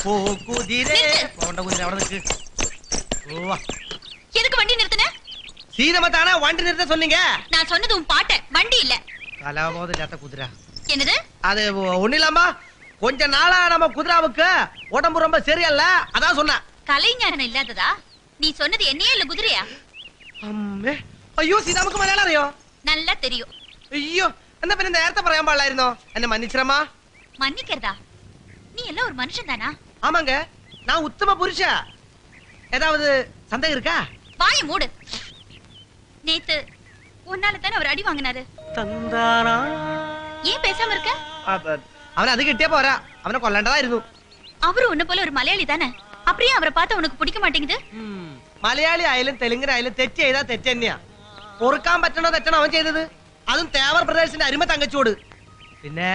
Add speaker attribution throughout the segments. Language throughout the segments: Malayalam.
Speaker 1: குதிரை போண்ட குதிரை அவட நிக்கு. ஓவா.
Speaker 2: எதுக்கு வண்டி நிறுத்துன?
Speaker 1: சீதம தானா வண்டி நிறுத்த சொன்னீங்க?
Speaker 2: நான் சொன்னது உன் பாட்ட, வண்டி இல்ல.
Speaker 1: கலாமோத இல்லாத குதிரை.
Speaker 2: என்னது?
Speaker 1: அது ஒண்ணிலாமா? கொஞ்ச நாளா நம்ம குதிராவுக்கு உடம்பு ரொம்ப சரியில்ல, அதான் சொன்னேன்.
Speaker 2: கலைஞானம் இல்லாததா? நீ சொன்னது என்னையா இல்ல குதிரையா?
Speaker 1: അമ്മേ അയ്യോ സീതാമ്മക്ക് മലയാളം അറിയോ?
Speaker 2: நல்லா தெரியும்.
Speaker 1: അയ്യോ എന്നാ പിന്നെ നേരത്തെ പറയാൻ പാടില്ലായിരുന്നോ? എന്നെ മன்னிச்சிரமா.
Speaker 2: மன்னிக்கிறதா? நீ எல்லாம் ஒரு மனுஷன் தானா?
Speaker 1: ஆமாங்க, நான் உத்தம புருஷ. ஏதாவது சந்தேகம் இருக்கா?
Speaker 2: வாயை மூடு. நேத்து உன்னால தானே அவர் அடி வாங்கினாரு.
Speaker 1: தந்தானா?
Speaker 2: ஏன் பேசாம இருக்க?
Speaker 1: அவன் அது கிட்டே போறா, அவனை கொல்லண்டதாയിരുന്നു.
Speaker 2: அவரு உன்ன போல ஒரு மலையாளி தானே, அப்படியே அவரை பார்த்தா உனக்கு பிடிக்க மாட்டேங்குது?
Speaker 1: മലയാളി ആയാലും തെലുങ്കനായാലും തെറ്റ് ചെയ്താൽ തെറ്റ് തന്നെയാ. പൊറുക്കാൻ പറ്റണോ തെറ്റണോ അവൻ ചെയ്തത്, അതും തേവർ ബ്രദേഴ്സിന്റെ അരുമ തങ്കച്ചോട്. പിന്നെ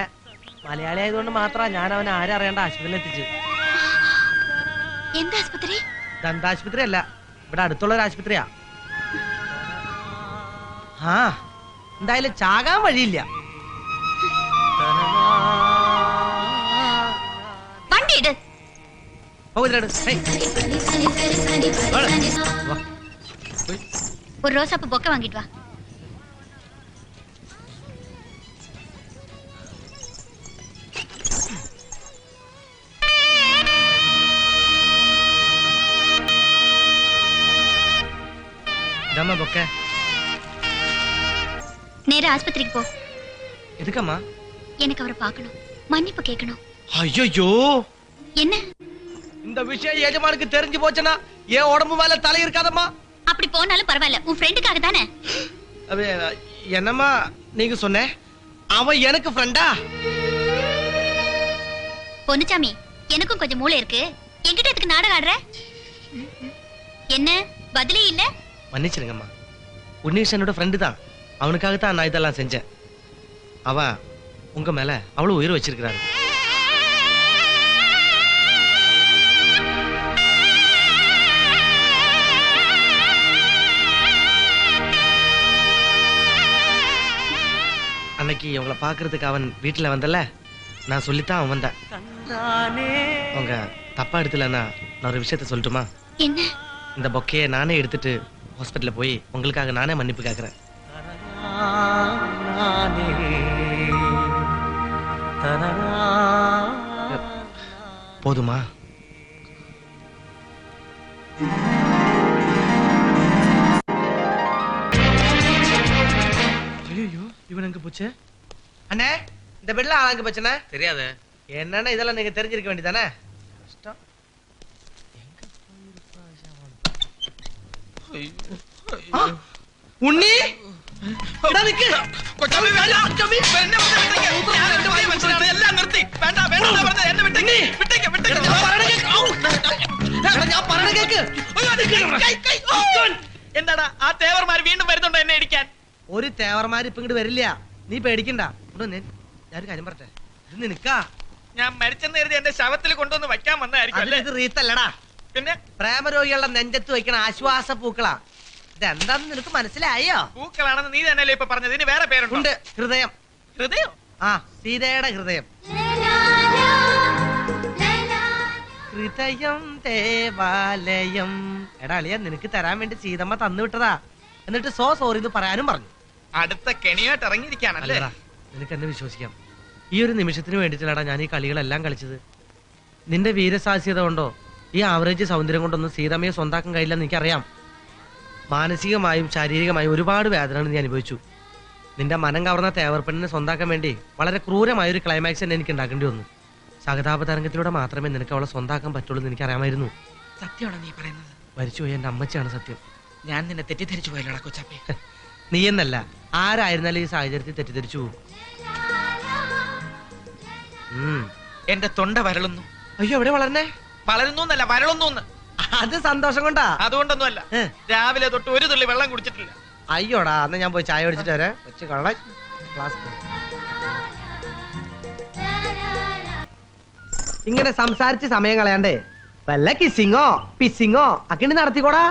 Speaker 1: മലയാളി ആയതുകൊണ്ട് മാത്രമാ ഞാൻ അവനെ ആരും അറിയേണ്ട ആശുപത്രിയിൽ എത്തിച്ചു.
Speaker 2: എന്താ ആശുപത്രി?
Speaker 1: ദന്താശുപത്രി അല്ല, ഇവിടെ അടുത്തുള്ള ഒരു ആശുപത്രിയാ. ആ എന്തായാലും ചാകാൻ വഴിയില്ല.
Speaker 2: വണ്ടി ഇട്. ஒரு ரோசாப்பு பொக்கை வாங்கிட்டு வா.
Speaker 1: இதம்மா பொக்கை.
Speaker 2: நேரா ஆஸ்பத்திரிக்கு போ.
Speaker 1: எதுக்கம்மா?
Speaker 2: எனக்கு அவரை பார்க்கணும், மன்னிப்பு கேட்கணும்.
Speaker 1: ஐயோ
Speaker 2: என்ன
Speaker 1: இந்த விஷயம் எஜமானுக்கு தெரிஞ்சு போச்சுன்னா ஏன் உடம்பு மேல தலை இருக்காதம்மா?
Speaker 2: அப்படி போனாலும் பரவாயில்ல, உன் ஃப்ரெண்டுக்காக தானே.
Speaker 1: என்னம்மா நீங்க சொன்ன? அவன் எனக்கு ஃப்ரெண்டா?
Speaker 2: பொன்னுச்சாமி, எனக்கும் கொஞ்சம் மூளை இருக்கு, என்கிட்ட எதுக்கு நாடகம் ஆடுற? என்ன பதிலே இல்ல?
Speaker 1: மன்னிச்சிருங்கம்மா, உன்னிஷ் என்னோட ஃப்ரெண்டு தான், அவனுக்காக தான் நான் இதெல்லாம் செஞ்சேன். அவன் உங்க மேல அவ்வளவு உயிர் வச்சிருக்கிறாரு. அன்னைக்கு உங்களை பாக்குறதுக்கு அவன் வீட்டுல வந்தல, நான் சொல்லித்தான் அவன் வந்தேன். அவங்க தப்பா எடுத்துலன்னா நான் ஒரு விஷயத்த சொல்லட்டுமா?
Speaker 2: என்ன?
Speaker 1: இந்த பொக்கையை நானே எடுத்துட்டு ஹாஸ்பிட்டல்ல போய் உங்களுக்காக நானே மன்னிப்பு கேட்கிறேன். போதுமா? ஐயோ இவன் எங்க போச்சு? அண்ணே இந்த பெட்ல ஆளாங்க போச்சுண்ணே.
Speaker 3: தெரியாது.
Speaker 1: என்னன்னா இதெல்லாம் நீங்க தெரிஞ்சிருக்க வேண்டியதானே. கஷ்டம். உண்ணி நிக்கு.
Speaker 3: கொச்சமி வேண்டாம். கொச்சமி என்ன பண்றீங்க? எல்லாம் நிறுத்தி. வேண்டாம் வேண்டாம் வரது என்ன விட்டீங்க? விட்டீங்க விட்டீங்க.
Speaker 1: ഞാൻ പറയണ കേക്ക്.
Speaker 3: എന്താടാ ആ തേവർമാർ വീണ്ടും വരുന്നുണ്ടോ എന്നെ ഇടിക്കാൻ?
Speaker 1: ഒരു തേവർമാർ ഇപ്പൊ ഇങ്ങോട്ട് വരില്ല, നീ പേടിക്കണ്ട. ഞാനൊരു കാര്യം പറട്ടെ, ഇത് നിനക്കാ.
Speaker 3: ഞാൻ മരിച്ചെന്ന് കരുതി എന്റെ ശവത്തിൽ കൊണ്ടുവന്ന് വയ്ക്കാൻ വന്നായിരിക്കും.
Speaker 1: ഇത് റീത്തല്ലടാ,
Speaker 3: പിന്നെ
Speaker 1: പ്രേമരോഗികളുടെ നെഞ്ചത്ത് വയ്ക്കണ ആശ്വാസ പൂക്കളാ. ഇതെന്താന്ന് നിനക്ക് മനസ്സിലായോ?
Speaker 3: പൂക്കളാണെന്ന് നീ തന്നെയല്ലേ ഇപ്പൊ പറഞ്ഞത്, ഇതിന് വേറെ പേരുണ്ട്.
Speaker 1: ഹൃദയം.
Speaker 3: ഹൃദയം?
Speaker 1: ആ, സീതയുടെ ഹൃദയം. ഹൃദയം ദേവാലയം. എടാ അളിയ, നിനക്ക് തരാൻ വേണ്ടി സീതമ്മ തന്നു വിട്ടതാ. എന്നിട്ട് സോറി എന്ന് പറയാനും പറഞ്ഞു.
Speaker 3: അടുത്ത കെണിയായിട്ട് ഇറങ്ങിയിരിക്കാണല്ലേ?
Speaker 1: നിനക്ക് എന്നെ വിശ്വസിക്കാം. ഈ ഒരു നിമിഷത്തിന് വേണ്ടിയിട്ടാണ് ഞാൻ ഈ കളികളെല്ലാം കളിച്ചത്. നിന്റെ വീരസാഹസ്യത കൊണ്ടോ ഈ ആവറേജ് സൗന്ദര്യം കൊണ്ടൊന്നും സീതമ്മയെ സ്വന്താക്കാൻ കഴിയില്ലെന്ന് എനിക്കറിയാം. മാനസികമായും ശാരീരികമായും ഒരുപാട് വേദനകൾ നീ അനുഭവിച്ചു. നിന്റെ മനം കവർന്ന തേവർപ്പെണ്ണിനെ സ്വന്താക്കാൻ വേണ്ടി വളരെ ക്രൂരമായ ഒരു ക്ലൈമാക്സ് തന്നെ എനിക്ക് ഉണ്ടാക്കേണ്ടി വന്നു. സഹതാപ തരംഗത്തിലൂടെ മാത്രമേ നിനക്ക് അവളെ സ്വന്താക്കാൻ പറ്റുള്ളൂ എന്ന് എനിക്കറിയാമായിരുന്നു.
Speaker 3: സത്യമാണോ നീ പറയുന്നത്?
Speaker 1: മരിച്ചുപോയി എന്റെ അമ്മച്ചാണ് സത്യം.
Speaker 3: ഞാൻ നിന്നെ തെറ്റിദ്ധരിച്ചു പോയല്ലോടാ കൊച്ചാപ്പി.
Speaker 1: നീ എന്നല്ല, ആരായിരുന്നാലും ഈ സാഹചര്യത്തിൽ തെറ്റിദ്ധരിച്ചു പോകും.
Speaker 3: എന്റെ തൊണ്ട വരളുന്നു.
Speaker 1: അയ്യോ, എവിടെ വളർന്നേ?
Speaker 3: വളരുന്നു എന്നല്ല, വരളുന്നു.
Speaker 1: അത് സന്തോഷം കൊണ്ടാ.
Speaker 3: അതുകൊണ്ടൊന്നുമല്ല, രാവിലെ തൊട്ട് ഒരു തുള്ളി വെള്ളം കുടിച്ചിട്ടില്ല.
Speaker 1: അയ്യോടാ, അന്ന് ഞാൻ പോയി ചായ കുടിച്ചിട്ട് വരാം. വെച്ച് കൊള്ളാം. ഇങ്ങനെ സംസാരിച്ച് സമയം കളയാണ്ടേ വല്ല കിസ്സിങ്ങോ പിസ്സിങ്ങോ ഒക്കെ നടത്തിക്കോടാ.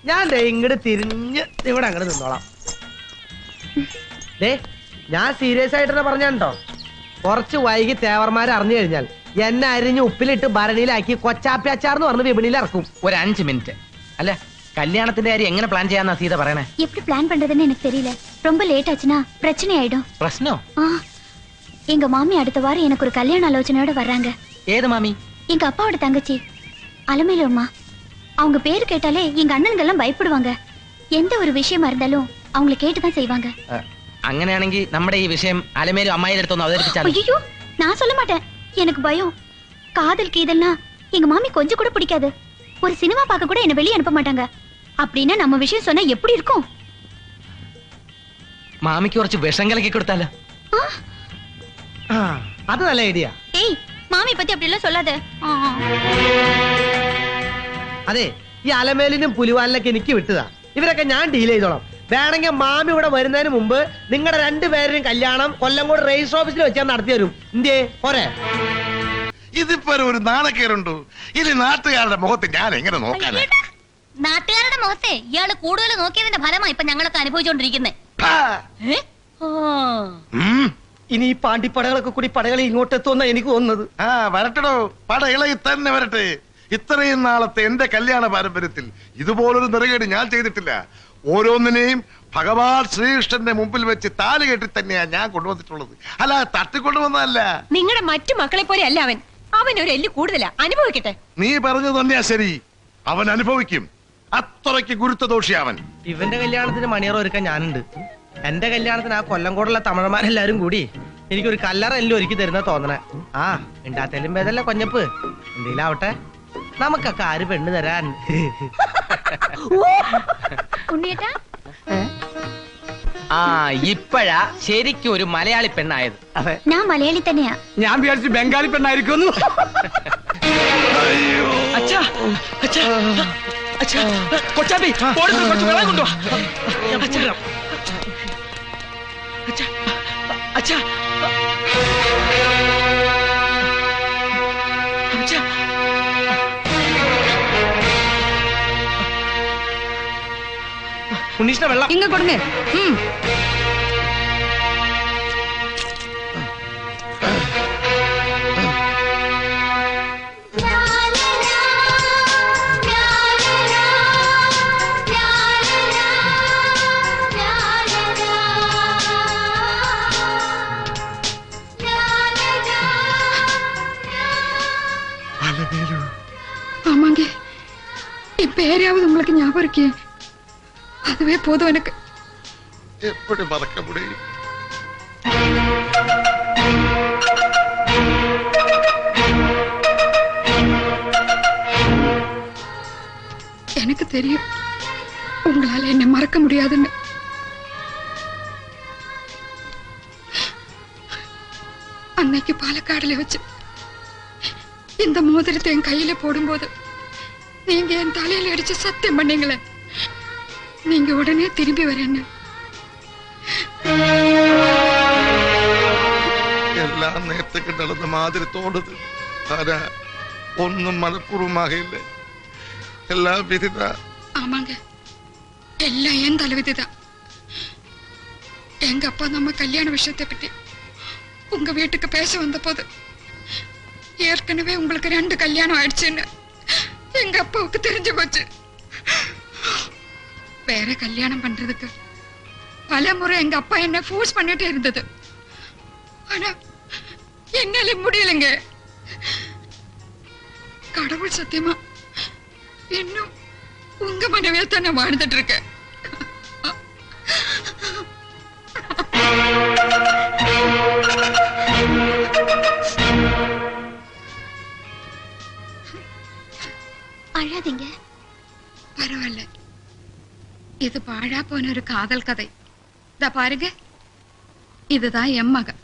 Speaker 1: ഞാൻ ഇങ്ങോട്ട് തിരിഞ്ഞ് ഇവിടെ അങ്ങോട്ട് നിന്നോളാം. ഞാൻ സീരിയസ് ആയിട്ട് തന്നെ പറഞ്ഞോ, കുറച്ച് വൈകി തേവർമാരെ അറിഞ്ഞു കഴിഞ്ഞാൽ എന്നെ അരിഞ്ഞ് ഉപ്പിലിട്ട് ഭരണിയിലാക്കി കൊച്ചാപ്പി അച്ചാർന്ന് പറഞ്ഞ് വിപണിയിൽ ഇറക്കും.
Speaker 3: ഒരു 5 മിനിറ്റ്. അല്ല, കല്യാണത്തിന്റെ കാര്യം എങ്ങനെ പ്ലാൻ ചെയ്യാന്നാ സീത പറയണേ?
Speaker 2: எப்படி பிளான் பண்றதுன்னு எனக்கு தெரியல. ரொம்ப லேட் ஆச்சுனா பிரச்சனை ஆயிடும்.
Speaker 3: പ്രശ്നോ?
Speaker 2: எங்க மாமி அடுத்த வாரம் எனக்கு ஒரு கல்யாண ஆலோசனையோட வர்றாங்க.
Speaker 3: ഏത് മാമി?
Speaker 2: எங்க அப்பாவோட தங்கச்சி அலமேலு அம்மா. அவங்க பேர் கேட்டாலே எங்க அண்ணனுங்க எல்லாம் பயப்படுவாங்க. எந்த ஒரு விஷயமா இருந்தாலும் அவங்களை கேட்டுதான் செய்வாங்க.
Speaker 3: അങ്ങനെയാണെങ്കിൽ നമ്മുടെ ഈ വിഷയം അലമേലും അമ്മായിയുടെ അടുത്തൊന്ന് അവതരിപ്പിച്ചാൽ.
Speaker 2: ஐயோ, நான் சொல்ல மாட்டேன். எனக்கு பயம். காதல் கீதல்னா எங்க மாமி கொஞ்சம் கூட பிடிக்காது. ஒரு சினிமா பார்க்க கூட என்ன வெளியே அனுப்ப மாட்டாங்க. அப்படின்னா நம்ம விஷயம் சொன்னா எப்படி இருக்கும்?
Speaker 3: മാമിക്ക് കുറച്ച് വിഷം കലക്കി കൊടുത്താലോ?
Speaker 1: അത് നല്ല ഐഡിയ.
Speaker 2: ஏய், மாமி பத்தி அப்படி எல்லாம் சொல்லாத.
Speaker 1: അതെ, ഈ അലമേലിനും പുലിവാലിനൊക്കെ എനിക്ക് വിട്ടതാ. ഇവരൊക്കെ ഞാൻ ഡീൽ ചെയ്തോളാം. വേണമെങ്കിൽ മാമി ഇവിടെ വരുന്നതിന് മുമ്പ് നിങ്ങളുടെ രണ്ടുപേരുടെയും കല്യാണം കൊല്ലംകോട് രജിസ്റ്റർ ഓഫീസിൽ വെച്ച് ഞാൻ നടത്തി തരും. ഇന്ത്യയെ പോരെ?
Speaker 4: ഇതിപ്പോ ഒരു നാണക്കേടുണ്ടോ? ഇത് നാട്ടുകാരുടെ മുഖത്ത് ഞാൻ എങ്ങനെ നോക്കാനാ?
Speaker 2: നാട്ടുകാരുടെ മുഖത്തെ ഇയാള് കൂടുതൽ നോക്കിയതിന്റെ ഫലമായി ഇപ്പൊ ഞങ്ങളൊക്കെ അനുഭവിച്ചോണ്ടിരിക്കുന്നേ.
Speaker 1: ഇനി ഈ പാണ്ടിപ്പടകളൊക്കെ കൂടി പടകളെ ഇങ്ങോട്ട് എത്തുമെന്നാ എനിക്ക് തോന്നുന്നത്.
Speaker 4: വരട്ടടോ, പടയിളകി തന്നെ വരട്ടെ. ഇത്രയും നാളത്തെ എന്റെ കല്യാണ പാരമ്പര്യത്തിൽ ഇതുപോലൊരു നെറുകേട് ഞാൻ ചെയ്തിട്ടില്ല. ഓരോന്നിനെയും ഭഗവാൻ ശ്രീകൃഷ്ണന്റെ മുമ്പിൽ വെച്ച് താലി കെട്ടി തന്നെയാ ഞാൻ കൊണ്ടുവന്നിട്ടുള്ളത്. അല്ല, തട്ടിക്കൊണ്ടുവന്നതല്ല.
Speaker 5: നിങ്ങളുടെ മറ്റു മക്കളെ പോലെ അല്ല അവൻ. അവൻ ഒരു എല്ല് കൂടുതലാ. അനുഭവിക്കട്ടെ.
Speaker 4: നീ പറഞ്ഞത് തന്നെയാ ശരി. അവൻ അനുഭവിക്കും. അത്രയ്ക്ക് ഗുരുത്വദോഷി അവൻ.
Speaker 1: ഇവന്റെ കല്യാണത്തിന് മണിയറ ഒരുക്കാൻ ഞാനുണ്ട്. എന്റെ കല്യാണത്തിന് ആ കൊല്ലംകോടുള്ള തമിഴന്മാരെല്ലാരും കൂടി എനിക്കൊരു കല്ലറ എല്ലാം ഒരുക്കി തരുന്ന തോന്നണേ. ഉണ്ടാത്തേലും ഭേദല്ല കൊഞ്ഞപ്പ്. എന്തെങ്കിലും ആവട്ടെ, നമുക്കൊക്കെ ആര് പെണ്ണ് തരാൻ?
Speaker 2: ഉണ്ണിയേട്ടാ,
Speaker 3: ഇപ്പഴാ ശരിക്കും ഒരു മലയാളി പെണ്ണായത്.
Speaker 2: ഞാൻ മലയാളി തന്നെയാ.
Speaker 1: ഞാൻ വിചാരിച്ചു ബംഗാളി പെണ്ണായിരിക്കുന്നു.
Speaker 3: കൊച്ചാപ്പി, കുറച്ച് വെള്ളം കൊണ്ടുവാ.
Speaker 1: ഉണ്ണീഷിന്റെ വെള്ളം
Speaker 5: ഇങ്ങ കൊടുങ്ങ്. ஆமாங்க, என் பேரையாவது உங்களுக்கு ஞாபகம் இருக்கே. அதுவே போதும் எனக்கு.
Speaker 4: எப்படி மறக்க முடியும்?
Speaker 5: எனக்கு தெரியும் உங்களால என்ன மறக்க முடியாதுன்னு. அன்னைக்கு பாலக்காடுல வச்சு இந்த மோதிரத்தை என் கையில போடும்போது நீங்க என் தலையில அடிச்சு சத்தியம் பண்ணீங்களே, நீங்க உடனே திரும்பி வரேன்னு.
Speaker 4: എല്ലാം നേരത്തേക്ക് നടന്ന മാതിരി തോന്നുന്നത്. ആരാ ഒന്നും മനഃപൂർവ്വமாக இல்லை. എല്ലാം വിധിതാ.
Speaker 5: ஆமாங்க, எல்லாம் ஏன் தலைவிதிதான். எங்க அப்பா நம்ம கல்யாண விஷயத்தை பற்றி உங்க வீட்டுக்கு பேச வந்த போது ஏற்கனவே உங்களுக்கு 2 கல்யாணம் ஆயிடுச்சுன்னு எங்க அப்பாவுக்கு தெரிஞ்சு போச்சு. வேற கல்யாணம் பண்றதுக்கு பல முறை எங்க அப்பா என்ன ஃபோர்ஸ் பண்ணிட்டே இருந்தது. ஆனா என்னால முடியலைங்க. கடவுள் சத்தியமா இன்னும் உங்க மனைவியா தான் நான் வாழ்ந்துட்டு இருக்கேன்.
Speaker 2: அழாதீங்க.
Speaker 5: பரவாயில்ல, இது பாழா போன ஒரு காதல் கதை. இத பாருங்க, இதுதான் என் மகன்.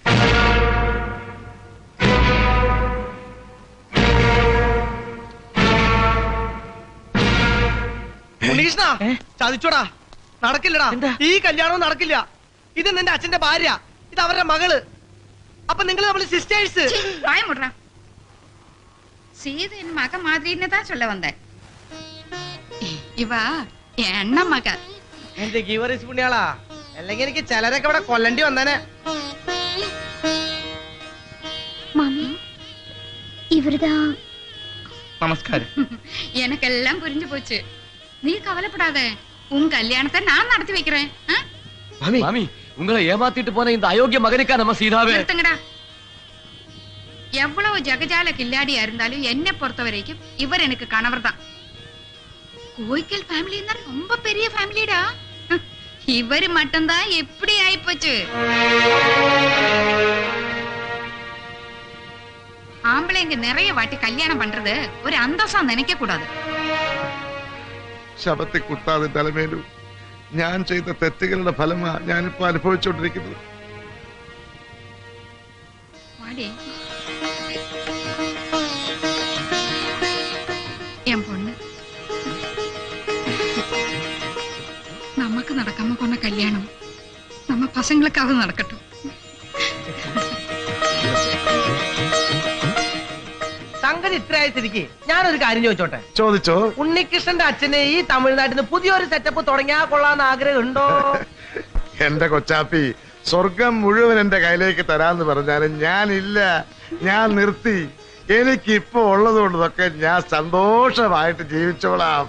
Speaker 1: ഉണ്ണീഷ്ണ, ചതിച്ചോടാ. നടക്കില്ലടാ, ഈ കല്യാണവും നടക്കില്ല. ഇത് നിന്റെ അച്ഛന്റെ ഭാര്യ, ഇത് അവരുടെ മകള്. അപ്പൊ നിങ്ങൾ നമ്മൾ സിസ്റ്റേഴ്സ്.
Speaker 6: பயமுடுறா. சீது என் மக மாதிரின்னு தான் சொல்ல வந்தேன்.
Speaker 5: இவ என் அண்ணன் மக.
Speaker 1: എന്റെ ഗീവറീസ് പുണ്യാളാ, അല്ലെങ്കിൽ എനിക്ക് ചിലരൊക്കെ ഇവിടെ കൊല്ലണ്ടി വന്നേനെ.
Speaker 2: மாமி, இவருதான்.
Speaker 3: நமஸ்காரம்.
Speaker 6: எனக்கெல்லாம் புரிஞ்சு போச்சு. நீ கவலைப்படாத, உன் கல்யாணத்தை நான் நடத்தி வைக்கிறேன். ஆ?
Speaker 7: மாமி உங்களை ஏமாத்திட்டு போன இந்த அயோக்கிய மகனுக்கா நம்ம சீதாவே.
Speaker 6: நிறுத்துங்கடா. எவ்வளவு ஜகஜால கில்லாடியா இருந்தாலும் என்னை பொறுத்த வரைக்கும் இவர் எனக்கு கணவர் தான். கோய்க்கல் ஃபேமிலி ரொம்ப பெரிய ஃபேமிலிடா. இவர் மட்டும்தான் எப்படி ஆயிப்போச்சு. ആമ്പിളെങ്ക നിറയെ വാട്ടി കല്യാണം പண்றது ഒരു അന്തസ്സാ നിനക്ക കൂടാതെ.
Speaker 4: ശബത്തെ കുത്താതെ തലമേലു ഞാൻ ചെയ്ത തെറ്റുകളുടെ ഫലമാ ഞാനിപ്പോ അനുഭവിച്ചുകൊണ്ടിരിക്കുന്നത്.
Speaker 5: என் பொண்ணு நமக்கு நடக்காம போன கல்யாணம் நம்ம பசங்களுக்காக நடக்கட்டும்.
Speaker 1: സംഗതി ഇത്രയായ സ്ഥിതിക്ക് ഞാനൊരു കാര്യം ചോദിച്ചോട്ടെ?
Speaker 4: ചോദിച്ചോ.
Speaker 1: ഉണ്ണികൃഷ്ണന്റെ അച്ഛന് ഈ തമിഴ്നാട്ടിൽ നിന്ന് പുതിയൊരു സെറ്റപ്പ് തുടങ്ങിയാ കൊള്ളാന്ന് ആഗ്രഹം ഉണ്ടോ?
Speaker 4: എന്റെ കൊച്ചാപ്പി, സ്വർഗം മുഴുവൻ എന്റെ കയ്യിലേക്ക് തരാന്ന് പറഞ്ഞാലും ഞാനില്ല, ഞാൻ നിർത്തി. എനിക്ക് ഇപ്പൊ ഉള്ളത് കൊണ്ടതൊക്കെ ഞാൻ സന്തോഷമായിട്ട് ജീവിച്ചോളാം.